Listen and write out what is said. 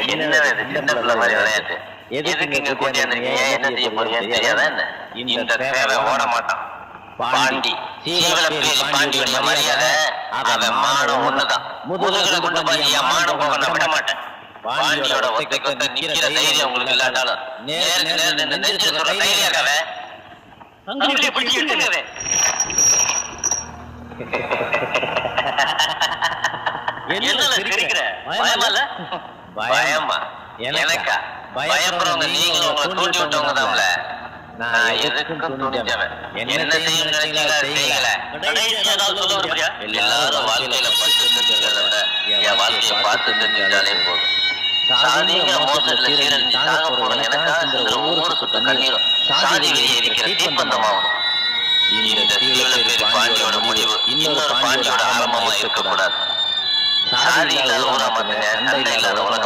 என்ன இது சின்ன பிள்ளை மாதிரி விளையாட்டு? எதுக்கு இங்க கூட்டியாந்துருக்கீங்க? என்ன செய்ய போறீங்கன்னு தெரியாதா என்ன? இந்த தேவை ஓட மாட்டான். பாண்டி சீவல பேசி பாண்டியோட மரியாதை அவன் மானம் ஒண்ணுதான். முதுகுல கொண்டு பாதி என் மானம் போக நான் விட மாட்டேன். பாண்டியோட ஒத்தை கொத்த நிக்கிற தைரியம் உங்களுக்கு இல்லாட்டாலும் நேருக்கு நேர் நின்று நெஞ்சு சொல்ற தைரியம் இருக்காவே. அங்கே பிடிச்சி எடுத்துக்கவே. என்ன சிரிக்கிற? பயமா இல்ல? பயமா? எனக்கா? பயப்படுறவங்க நீங்களும் உங்களை தூண்டி விட்டவங்க தான்ல. நான் எதுக்கும் துணிஞ்சவன். என்ன செய்யும் நினைச்சீங்களா? செய்யல. கடைசியா ஏதாவது சொல்ல விரும்புறியா? எல்லாரும் வாழ்க்கையில பட்டு தெரிஞ்சுக்கிறத விட என் வாழ்க்கையை பார்த்து தெரிஞ்சுட்டாலே போதும். சாதிங்க மோசத்துல சீரழிஞ்சு சாக போறோம். எனக்காக ஒவ்வொரு சுட்டு கண்ணீரும் சாதி வெளியே இருக்கிற தீப்பந்தமாகணும். இந்த சீவல பேரு பாண்டியோட முடிவு இன்னொரு பாண்டியோட ஆரம்பமா இருக்கக்கூடாது. சாதி இல்லாத ஊரா மாத்துங்க, சண்டை இல்லாத உலகம்.